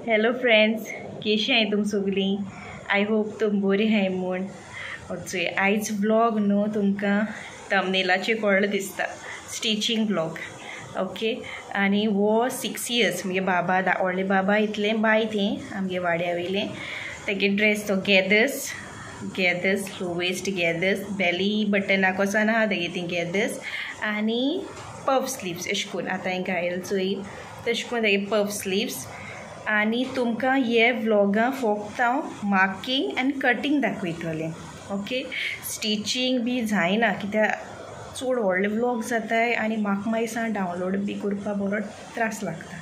Hello friends, केशी हाय तुम सगळीं? I hope तुम बरी हाय म्हूण. आयज व्लॉग न्हू तुमकां थंबनेलाचेर कळ्ळें दिसता, स्टिचींग व्लॉग. ओके. आनी वो 6 years म्हगे बाबा व्हडले बाबा इतलें बाय तें आमगे वाड्या वयलें. तेगे ड्रेस तो गॅदर्स लो वेस्ट गॅदर्स, बेली बटनाक वचना आहा तेगे ती गॅदर्स आनी पफ स्लीव्स अशें करून आतां हांवें घायल चोय तशें करून तेगे पफ स्लीव्स. आनी तुमकां हे व्लॉगां फक्त हांव मार्कींग आनी कटींग दाखयतलें. ओके. स्टिचींग बी जायना कित्याक चड व्हडले व्लॉग जाताय आनी म्हाका मागीर सा डावनलोड बी करपा बरो त्रास लागता.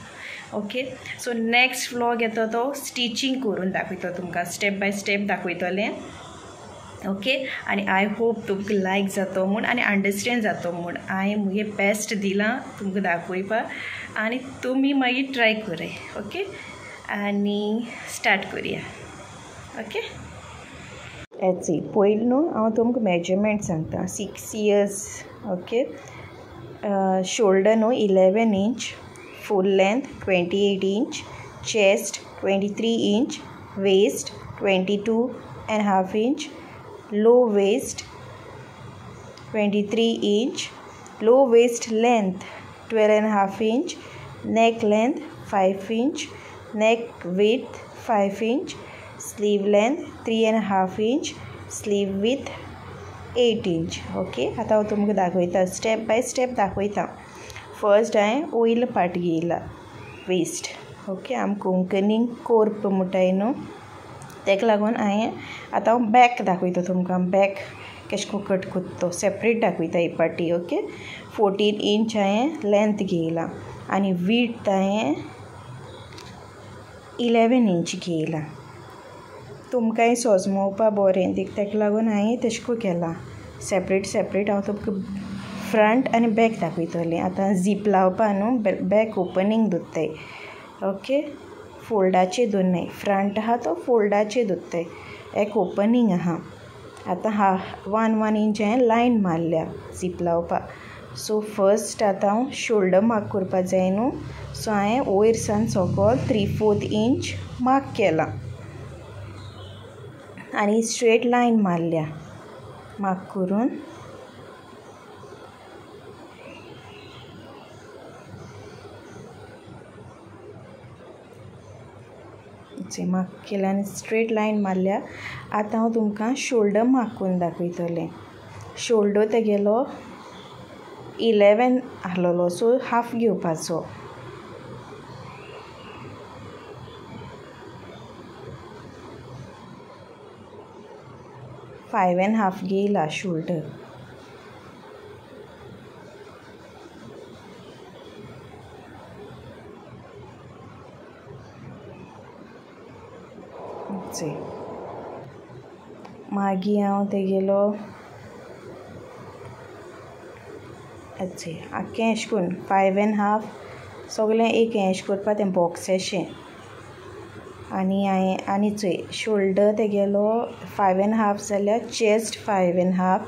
ओके. सो नेक्स्ट व्लॉग येता तो स्टिचींग करून दाखयतो तुमकां, स्टेप बाय स्टेप दाखयतलें. ओके. आनी आय होप तुमकां लायक जातो म्हूण आनी अंडरस्टँड जातो म्हूण हांवें मुगे बेस्ट दिलां तुमकां दाखोवपाक आनी तुमी मागीर ट्राय कराय. ओके. आनी स्टार्ट करुया. ओके. सी पयलीं न्हू हांव तुमकां मेजरमेंट सांगता. 6 years. ओके. शोल्डर न्हू 11 inch, full length 28 inch, chest 23 inch, waist 22.5 inch, low waist 23 inch, low waist length 12.5 inch, neck length 5 inch, neck width 5 inch, sleeve length 3.5 inch, sleeve width 8 inch. Okay. आतां हांव तुमकां दाखयता, step by step दाखयता. First हांवें वयलो part घेयला, waste. Okay. आमी कोंकणीन Corp म्हणटाय न्हू, तेका लागून हांवें आतां हांव बॅक दाखयता तुमकां. बॅक केश को कट कोत्ता तो सेपरेट दाखयता ही पाटी. ओके. 14 inch हांवें लेंथ घेयला आनी विड्थ हांवें 11 inch घेयला. तुमकांय सोजमोवपा बोरें तेका लागून हांवें तेशें को केलां. सेपरेट हांव तुमकां फ्रंट आनी बॅक दाखयतलें. आतां झीप लावपा न्हू, बॅक ओपनींग दोत्ताय. ओके. फोल्डाचेर दोन्नाय, फ्रंट आहा तो फोल्डाचेर दोत्ताय, एक ओपनींग आहा. आतां 1 inch हांवें लायन मारल्या झीप लावपाक. सो फर्स्ट आतां हांव शोल्डर मार्क करपा जाय न्हू, सो हांवें वयर सान सकयल 3/4 inch मार्क केला आनी स्ट्रेट लायन मारल्या. मार्क करून मार्क केल्या आनी स्ट्रेट लायन मारल्या. आतां हांव तुमकां शोल्डर मार्क करून दाखयतलें. शोल्डर तेगेलो 11 आहलोलो, सो हाफ घेवपाचो. फायव एंड हाफ घेयला शोल्डर. मागीर हांव तेगेलो आख्खें एशें करून 5 and half सगलें एक एशें करपा तें बॉक्स एशें. आनी हांवें आनी चोय शोल्डर तेगेलो 5 and half जाल्यार chest 5 and half,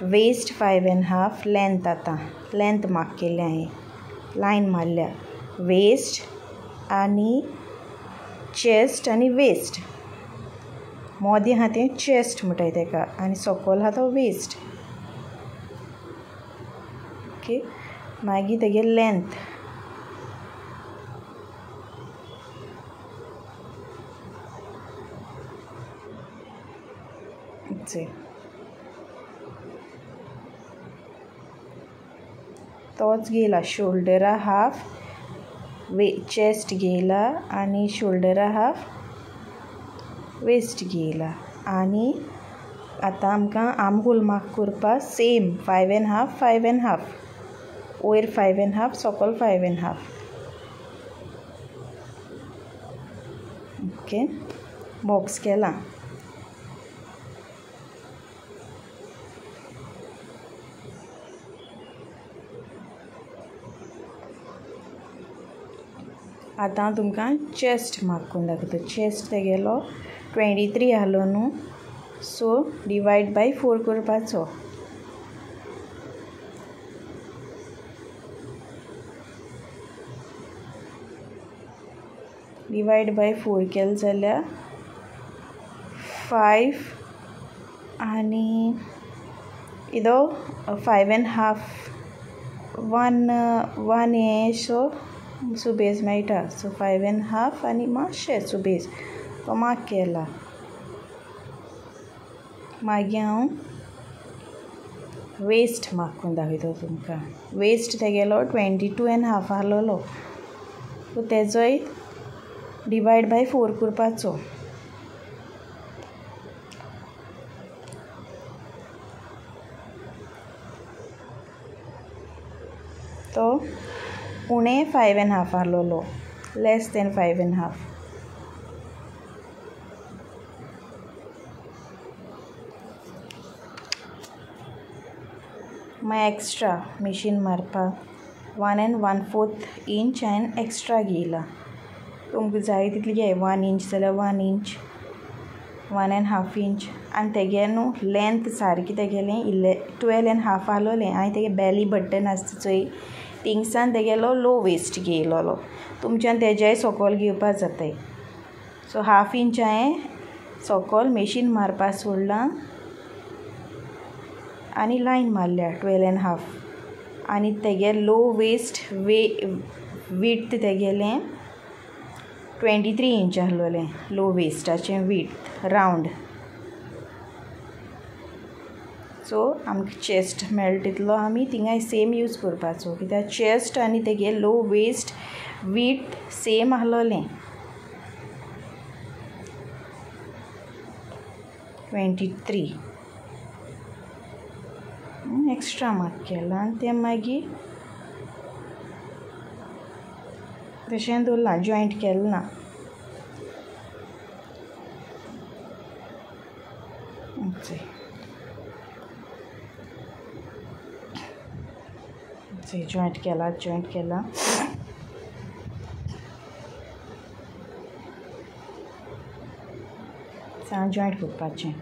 waist 5 and half, length आतां लेंथ मार्क केल्या हांवें, लायन मारल्या. वेस्ट आनी चेस्ट आनी वेस्ट मोदें आहा तें चेस्ट म्हणटाय तेका आनी सकयल आहा तो वेस्ट. ओके. मागीर तेगे लेंथ तोच घेयला. शोल्डरा हाफ, चेस्ट घेयला आनी शोल्डरा हाफ, वेस्ट घेयला. आनी आतां आमकां आर्म होल मार्क करपा same 5 and half, 5 and half, वयर 5 and half, सकयल 5 and half. ओके. बॉक्स केला. आतां हांव तुमकां चेस्ट मार्क करून दाखयता. चेस्ट तेगेलो 23 आहलो न्हू, सो डिवायड बाय 4 करपाचो. डिवायड बाय 4 केलें जाल्यार 5 आनी इदो 5.5 वन हे सुबेज मेळटा. सो 5.5 आनी मातशें सुबेज तो मार्क केला. मागीर हांव वेस्ट मार्क करून दाखयता तुमकां. वेस्ट तेगेलो 22.5 आहलोलो, सो तेजोय डिवायड बाय 4 करपाचो. तो उणे 5.5 आहलोलो, लेस देन 5.5. मागीर एक्स्ट्रा मशीन मारपाक 1 1/4 इंच हांवें एक्स्ट्रा घेयला. तुमकां जाय तितली घे. 1 इंच जाल्यार 1 इंच, 1.5 इंच. आनी तेगे न्हू लेंथ सारकी तेगेलें 12.5 आहलोलें. हांवें तेगे बेली बटन आसता चोय थिंगसान तेगेलो लो वेस्ट घेयलोलो. तुमच्यान तेज्याय सोकोल घेवपा जाताय. सो 1/2 इंच हांवें सोकोल मशीन मारपा सोडलां आनी लायन मारल्या 12.5. आनी तेगे लो वेस्ट विड्थ तेगेलें 23 इंच आहलोलें. लो वेस्टाचें विड्थ रावंड. सो आमकां चेस्ट मेळटा तितलो आमी थिंगाय सेम यूज करपाचो, कित्याक चेस्ट आनी तेगे लो वेस्ट विड्थ सेम आहलोलें 23. एक्स्ट्रा मार्क केला आनी तें मागीर तशें दवरलां, जॉयंट केलें ना. जॉयंट केला. जॉयंट करपाचें.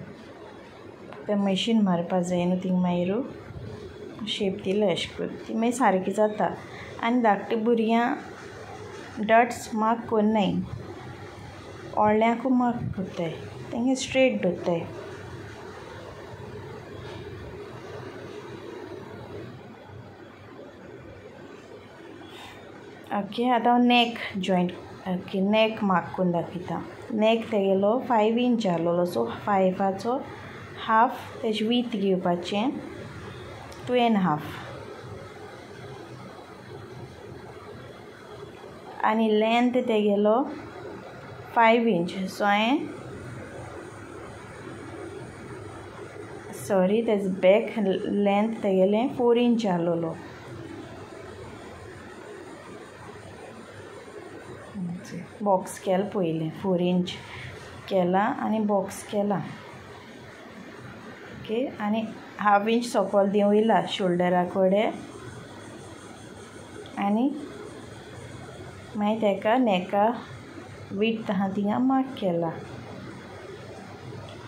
तें मशीन मारपा जाय न्हू थिंग मागीर शेप दिला अशें करून ती मागीर सारकी जाता. आनी धाकटे भुरग्यां डट्स मार्क कोन्नाय, व्हडल्यांकू मार्क कोत्ताय, तेंगे स्ट्रेट दवरताय. ओके, आतां हांव नेक जॉयंट नेक मार्क करून दाखयता. नेक तेगेलो 5 इंच आहलोलो, सो 5चो हाफ तेजें वीथ घेवपाचें 2.5. आनी लेंथ तेगेलो 5 इंच. सो हांवें तेज बॅक लेंथ तेगेलें 4 इंच आहलोलो. बॉक्स केला पयलें, 4 इंच केला आनी बॉक्स केला. ओके, आनी 1/2 इंच सकयल देंवयला शोल्डरा कडेन आनी मागीर तेका नेका विड्थ आहा थिंगा मार्क केला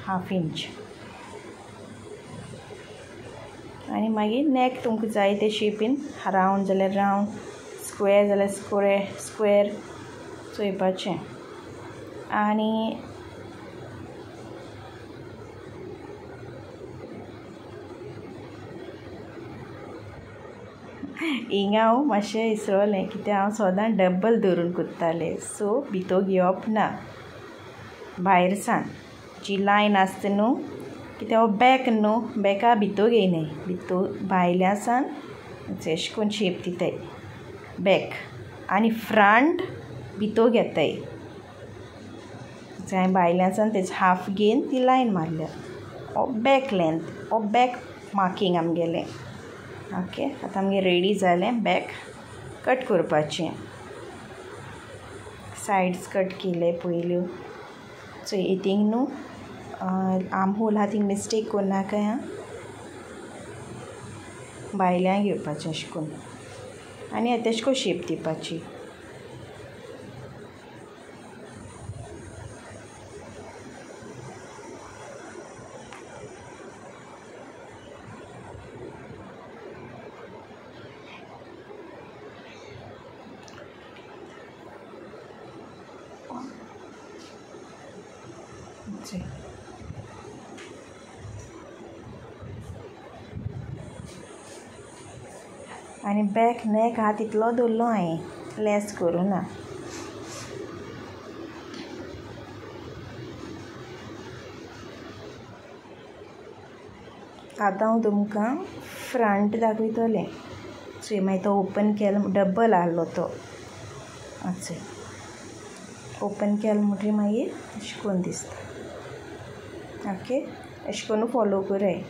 1/2 इंच. आनी मागीर नेक तुमकां जाय ते शेपीन, रावंड जाल्यार रावंड, स्क्वेर जाल्यार स्क्वेर चोयपाचें. आनी हिंगा हांव मातशें इसरोलें, कित्याक हांव सोदां डबल धरून कोत्तालें. सो भितर घेवप ना भायर सान जी लायन आसता न्हू, कित्याक हो बॅक न्हू, बॅका भितर घेयनाय, भितर भायल्या सान अशें करून शेप दिताय बॅक. आनी फ्रंट भितर घेताय. हांवें भायल्या सान तेज हाफ घेवन ती लायन मारल्या. हो बॅक लेंथ, हो बॅक मार्कींग आमगेलें. ओके, आतां आमगे रेडी जालें बॅक कट करपाचें. सायड्स कट केले पयल्यो. सो हितींग न्हू आर्म होल आहा थिंग मिस्टेक कोन्नाकाय आं. भायल्यान घेवपाचें अशें करून आनी तेश कोन्न शेप दिवपाची. आनी बॅक नॅक हा तितलो दवरलो हांवें, लेस करूं ना. आतां हांव तुमकां फ्रंट दाखयतलें. सो मागीर तो ओपन केलो, डबल आहलो तो. अच्छा, ओपन केलो म्हणटरी मागीर अशें करून दिसता. ओके, अशें करून फॉलो कराय.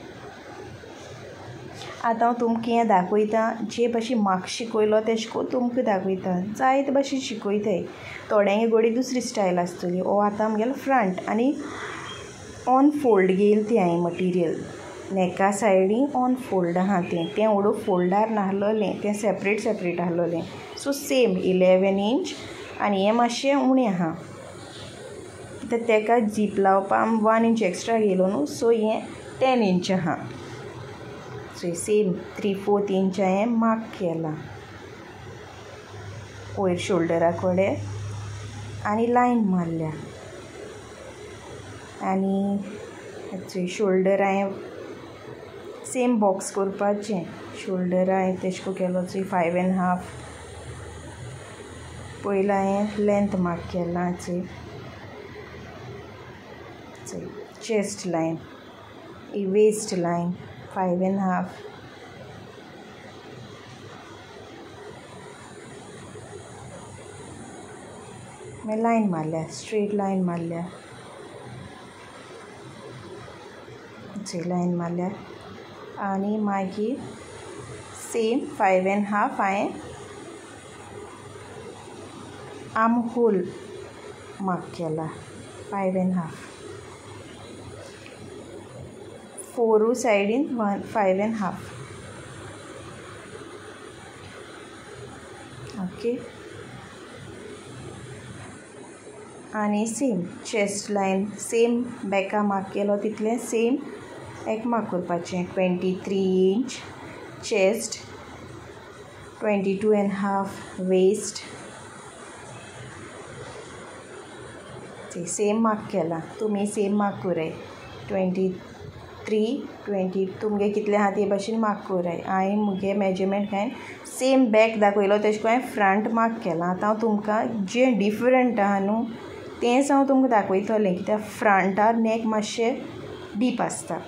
आतां हांव तुमकां हें दाखयतां, जे भाशेन म्हाका शिकयलो तेशें करून तुमकां दाखयतां. जायते भाशेन शिकयताय. थोड्यांगे घोडी दुसरी स्टायल आसतली. ओ आतां आमगेलो फ्रंट आनी ऑन फोल्ड घेयला ती हांवें मटिरियल. नेका सायडीन ऑन फोल्ड आहा तें उडो फोल्डार नाहलोलें, तें सेपरेट आहलोलें. सो सेम 11 इंच आनी हें मातशें उणें आहा. कित्याक तेका झीप लावपाक 1 इंच एक्स्ट्रा घेयलो न्हू, सो हें 10 इंच आहा. सो सेम 3/4 इंच हांवें मार्क केला वयर शोल्डरा कोडे आनी लायन मारल्या. आनी शोल्डर हांवें सेम बॉक्स करपाचें. शोल्डर हांवें तेशें को केलो 5.5. पयलीं हांवें लेंथ मार्क केला. Chest line, waist line 5.5. मागीर लायन मारल्या, स्ट्रेट लायन मारल्या. लायन मारल्या आनी मागीर सेम 5.5 हांवें आर्म होल मार्क केला. 5.5. 4 सायडीन 5.5. ओके, आनी सेम चेस्ट लायन सेम बॅका मार्क केलो तितलें सेम एक मार्क करपाचें. 23 inch chest, 22.5 waist. Same mark केला. तुमी सेम मार्क कराय. 23, 20 तुमगे कितले आहा ते भाशेन मार्क कराय. हांवें मुगे मेजरमेंट घायन सेम बॅक दाखयलो तेशें को हांवें फ्रंट मार्क केला. आतां हांव तुमकां जें डिफरंट आहा न्हू तेंच हांव तुमकां दाखयतलें, कित्याक फ्रंटार नॅक मातशें डीप आसता.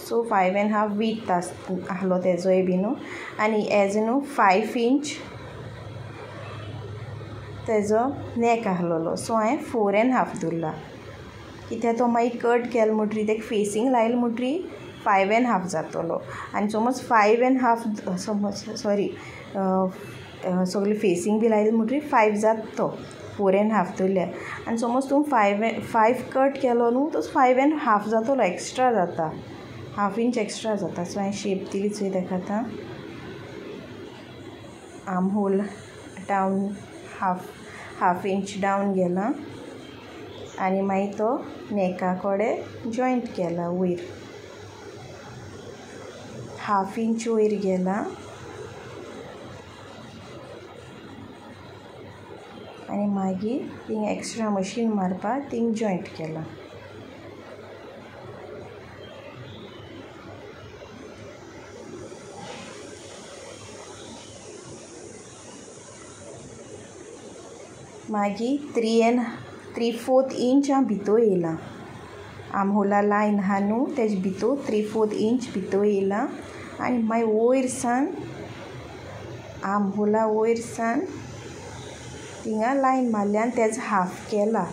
सो 5.5 वीथ आहलो तेजोय बी न्हू. आनी एज न्हू 5 इंच तेजो नॅक आहलोलो. सो हांवें 4.5 धरला. कित्याक तो मागीर कट केलो म्हणटरी तेका फेसींग लायलो म्हणटरी 5.5 जातलो. आनी समज 5.5 समज सगळें फेसींग बी लायलें म्हणटरी 5 जाता तो. 4.5 धरल्या. आनी समज तूं 5 कट केलो न्हू तो 5.5 जातलो, एक्स्ट्रा जाता, 1/2 इंच एक्स्ट्रा जाता. सो हांवें शेप दिली चोय तेका. आतां arm hole down 1/2 inch down गेला आनी मागीर तो नॅका कोडे जॉयंट केला वयर. 1/2 इंच वयर गेला आनी मागीर थिंग एक्स्ट्रा मशीन मारपाक थिंग जॉयंट केला. मागीर 3/4 इंच हांव भितर येयला. आर्म होला लायन आहा न्हू तेजे भितर 3/4 इंच भितर येयला. आनी मागीर वयर सान आर्म होला वयर सान थिंगा लायन मारल्या आनी तेजो 1/2 केला.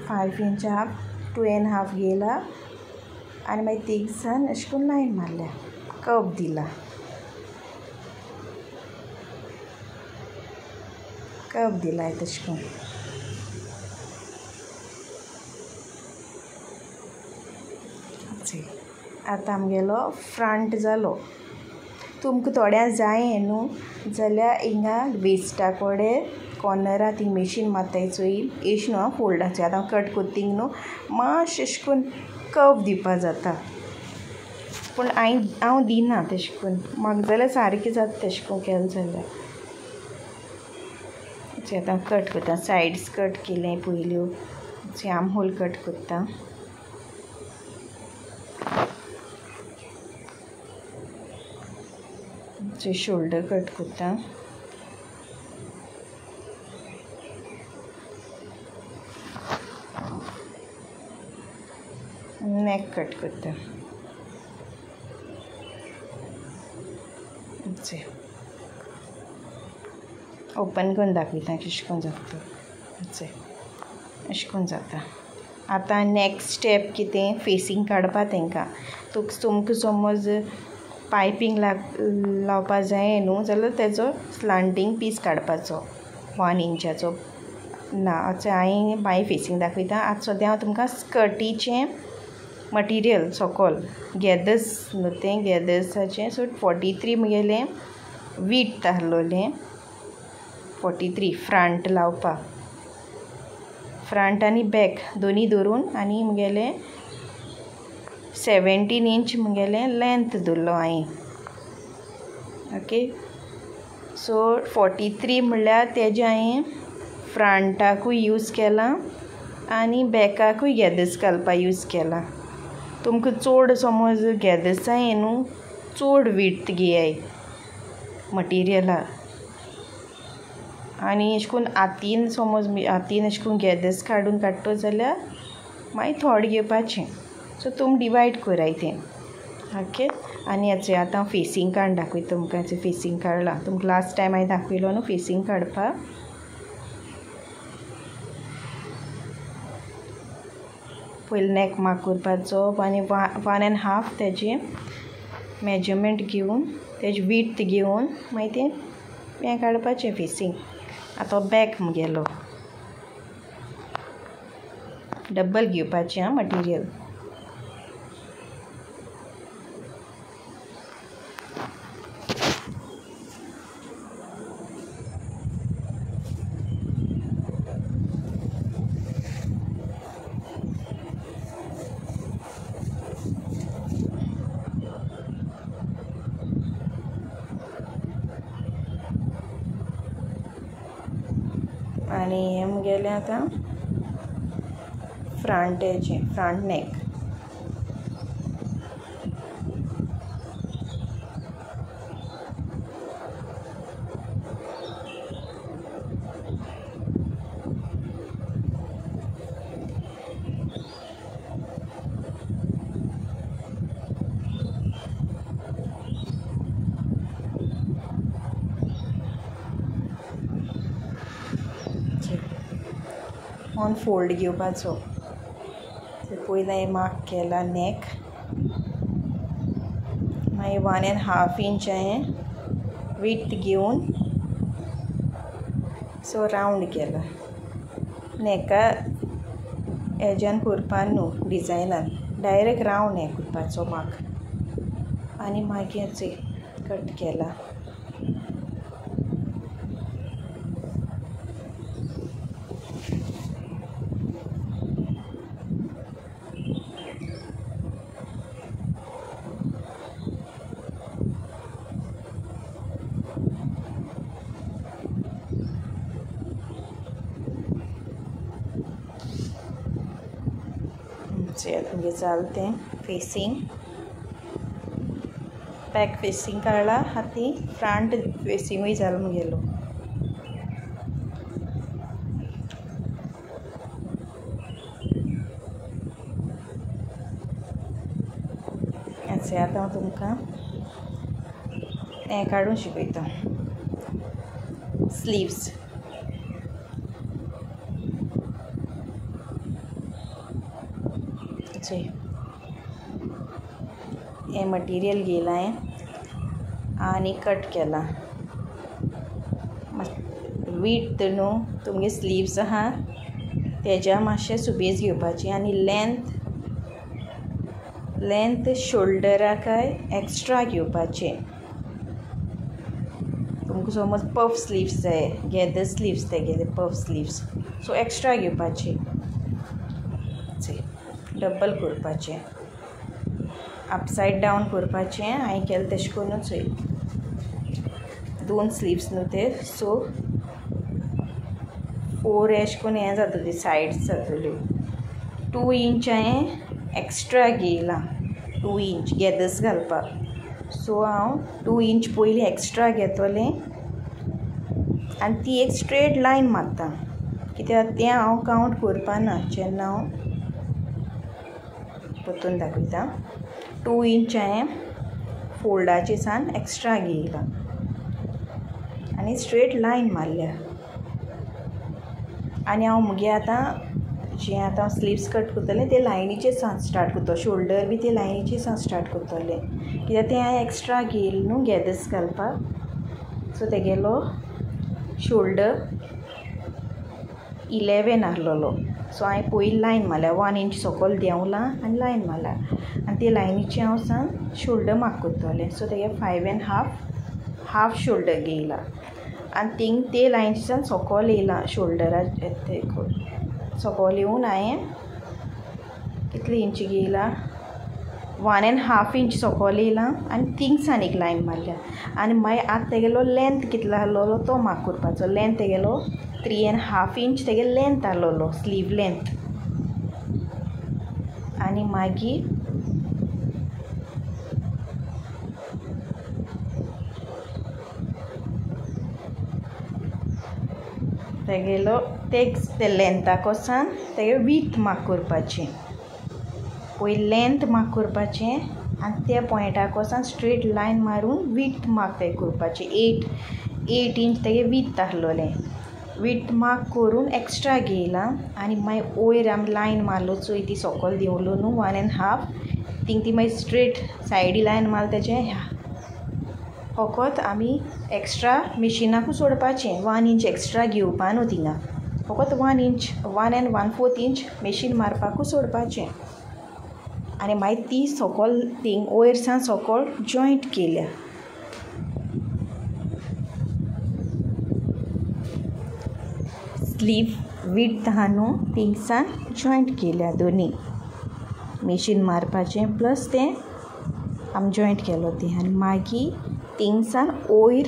5 इंच 1/2 2.5 गेला आनी मागीर थिंग सान अशें करून लायन मारल्या, कर्व दिला. कर्व दिलाय तशें करून. आतां आमगेलो फ्रंट जालो. तुमकां थोड्यां जाये न्हू जाल्यार हिंगा वेस्टा कोडे कॉर्नरा थिंग मशीन मारताय चोय एश न्हू फोल्डाचे. आतां कट कोत्ता थिंग न्हू मातशें अशें करून कर्व दिवपा जाता. पूण हांव दिना तशें करून. म्हाका जाल्यार सारकें जाता तशें करून केलें जाल्यार. आतां कट करता. सायड्स कट केले पयल्यो. आर्म होल कट करता. शोल्डर कट करता. नेक कट करता. ओपन करून दाखयता कशें करून जाता. अशें करून जाता. आतां नेक्स्ट स्टेप कितें, फेसींग काडपा तांकां. तुमकां समज पायपींग लावपा जाय न्हू जाल्यार तेजो स्लांटींग पीस काडपाचो 1 इंचाचो. ना हांवें बाय फेसींग दाखयता. आतां सद्या हांव तुमकां स्कर्टीचें मटिरियल सकयल गॅदर्स न्हू तें गॅदर्साचें. सो 43 म्हगेलें वीथ आहलोलें. 43 फ्रंट लावपाक. फ्रंट आनी बॅक दोनी धरून आनी म्हगेलें 17 इंच म्हगेलें लेंथ धरलो हांवें. ओके. सो 43 म्हणल्यार तेजें हांवें फ्रंटाकूय यूज केलां आनी बॅकाकूय गॅदर्स घालपा यूज केलां. तुमकां चड समज गॅदर्स जाय न्हू चड वीथ घेयाय मटिरियला. आनी अशें करून हातीन समज हातीन अशें करून गॅदर्स काडून काडटो जाल्यार मागीर थोडें घेवपाचें. सो तुमी डिवायड कराय तें. ओके. आनी आतां फेसींग काडून दाखयता तुमकां. फेसींग काडलां. तुमकां लास्ट टायम हांवें दाखयलो न्हू फेसींग काडपाक. पयलीं नेक मार्क करपाचो आनी 1.5 तेजें मेजरमेंट घेवन तेजें वीथ घेवन मागीर तें हें काडपाचें फेसींग. आतां बॅक म्हगेलो डबल घेवपाचें मटिरियल. आनी हें म्हगेलें आतां फ्रंटेचें फ्रंट नेक. ऑन फोल्ड घेवपाचो. पयलीं हांवें मार्क केला नेक. मागीर 1.5 इंच हांवें वीथ घेवन सो रावंड केला. नेका हेज्यान करपा न्हू डिजायनान डायरेक्ट रावंड हें करपाचो मार्क. आनी मागीर कट केला. तुमगे जालें फेसींग. बॅक फेसींग काडला. आतां फ्रंट फेसींगूय जालो म्हगेलो. आतां हांव तुमकां हें काडून शिकयता. स्लीव्स. हें मटिरियल घेयलां हांवें आनी कट केलां. वीथ न्हू तुमगे स्लीव्स आहा तेज्या मातशें सुबेज घेवपाची आनी लेंथ शोल्डराकाय एक्स्ट्रा घेवपाचें. तुमकां समज पफ स्लीव्स जाय गॅदर स्लीव्स तेगेले पफ स्लीव्स सो एक्स्ट्रा घेवपाचें. डबल करपाचें. अपसायड डावन करपाचें. हांवें केलें तशें करूनच 2 स्लीव्स न्हू ते सो 4 एश कोन हें जातली सायड्स जातल्यो 2 इंच हांवें एक्स्ट्रा घेयला 2 इंच गेदस घालपाक सो हांव 2 इंच पयलीं एक्स्ट्रा घेतलें आनी ती एक स्ट्रेट लायन मारता कित्याक तें हांव कावंट करपाना जेन्ना हांव परतून दाखयता 2 इंच हांवें फोल्डाचे सान एक्स्ट्रा घेयला आनी स्ट्रेट लायन मारल्या आनी हांव मुगे आतां जें आतां स्लीव्स कट करतलें ते लायनीचे सान स्टार्ट करतलें शोल्डर बी ते लायनीचे सान स्टार्ट करतलें कित्याक तें हांवें एक्स्ट्रा घेयला न्हू गेदस घालपाक सो तेगेलो शोल्डर 11 आहलोलो सो हांवें पयलीं लायन मारल्या 1 इंच सकयल देंवलां आनी लायन मारल्या आनी ते लायनीचे हांव सान शोल्डर मार्क करतलें सो तेगे 5.5 हाफ शोल्डर घेयला आनी थिंग ते लायनीचे सान सकयल येयला शोल्डरा सकयल येवन हांवें कितले इंच घेयला 1.5 इंच सकयल येयला आनी थिंगसान एक लायन मारल्या आनी मागीर आतां तेगेलो लेंथ कितलो आहलोलो तो मार्क करपाचो लेंथ तेगेलो 3.5 इंच तेगे लेंथ आहलोलो स्लीव लेंथ आनी मागीर तेगेलो ते लेंथाको सान तेगे वीथ मार्क करपाचें पयलीं लेंथ मार्क करपाचें आनी त्या पॉयंटाको सान स्ट्रेट लायन मारून वीथ मार्क तेगे करपाचें 8 इंच तेगे वीथ आहलोलें वीथ मार्क करून एक्स्ट्रा घेयला आनी मागीर वयर आमी लायन मारलो चोय ती सकयल देंवलो न्हू 1.5 थिंग ती मागीर स्ट्रेट सायडी लायन मारले तेजें फकत आमी एक्स्ट्रा मिशिनाकू सोडपाचें 1 इंच एक्स्ट्रा घेवपा न्हू थिंगा फकत 1 इंच 1 1/4 इंच मेशीन मारपाकू सोडपाचें आनी मागीर ती सकयल थिंग वयर सान सकयल जॉयंट केल्या स्लीव वीथ आहा न्हू थिंगसान जॉयंट केल्या दोनी मेशीन मारपाचें प्लस तें आमी जॉयंट केलो ती आनी मागीर थिंगसान वयर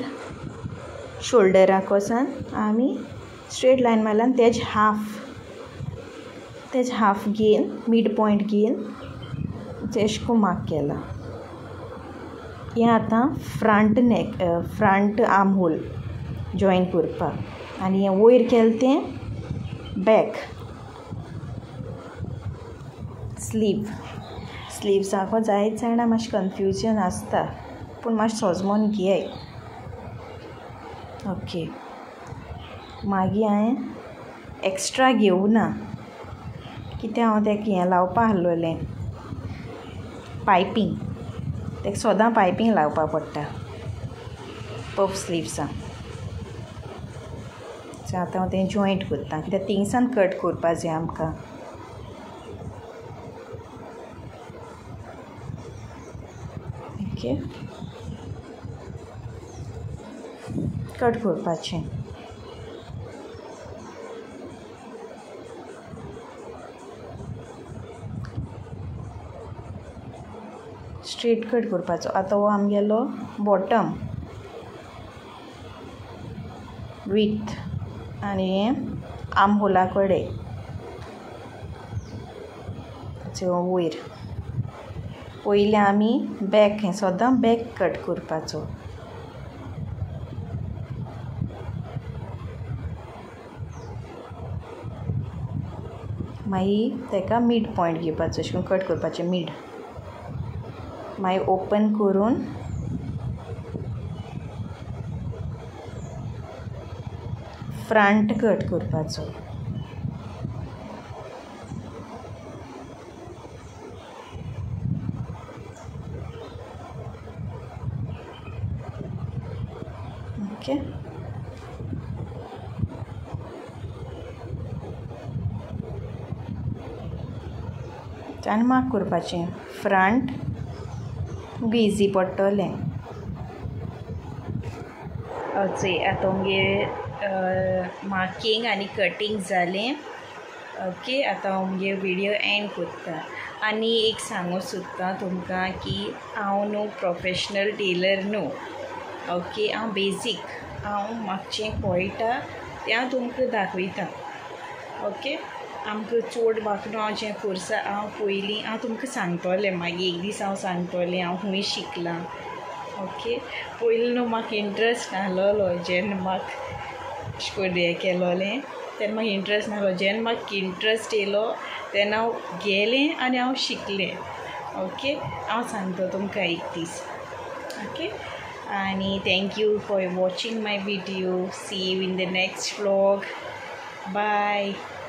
शोल्डराको सान आमी स्ट्रेट लायन मारला आनी तेज हाफ घेवन मिड पॉयंट घेवन तेशको मार्क केला हें आतां फ्रंट आर्म होल जॉयन करपाक आनी हें वयर केलें तें बॅक स्लीव्साको जायत जाणां मातशें कन्फ्युजन आसता पूण मातशें सोजमोन घेयाय ओके मागीर हांवें एक्स्ट्रा घेवना कित्याक हांव तेका हें लावपा आहलोलें पायपींग तेका सोदां पायपींग लावपा पडटा पफ स्लीव्सां सो आतां हांव तें जॉयंट करता कित्याक थिंगसान कट करपा जाय आमकां ओके कट करपाचें स्ट्रेट कट करपाचो आतां हो आमगेलो बॉटम वीथ आनी हें आर्म होला कडेन वयर पयलीं आमी बॅक हें सोदां बॅक कट करपाचो मागीर तेका मिड पॉयंट घेवपाचो अशें करून कट करपाचें मिड मागीर ओपन करून फ्रंट कट करपाचो ओके आनी मार्क करपाचें फ्रंट इजी पडटलें चोय आतां मुगे मार्कींग आनी कटींग जालें ओके आतां हांव मुगे विडियो एंड करता आनी एक सांगूंक सोदतां तुमकां की हांव न्हू प्रोफेशनल टेलर न्हू ओके हांव बेजीक हांव मागचें कळटा तें हांव तुमकां दाखयतां ओके. आमकां चड वांकडो हांव जें करता हांव पयलीं हांव तुमकां सांगतलें मागीर एक दीस हांव सांगतलें हांव खूंय शिकलां. ओके. पयलीं न्हू म्हाका इंट्रस्ट नाहलोलो जेन्ना म्हाका अशें करून हें केलोलें तेन्ना म्हाका इंट्रस्ट नाहलो. जेन्ना म्हाका इंट्रस्ट येयलो तेन्ना हांव गेलें आनी हांव शिकलें. ओके. हांव सांगता तुमकां एक दीस. ओके. आणि thank you for watching my video. See you in the next vlog. Bye.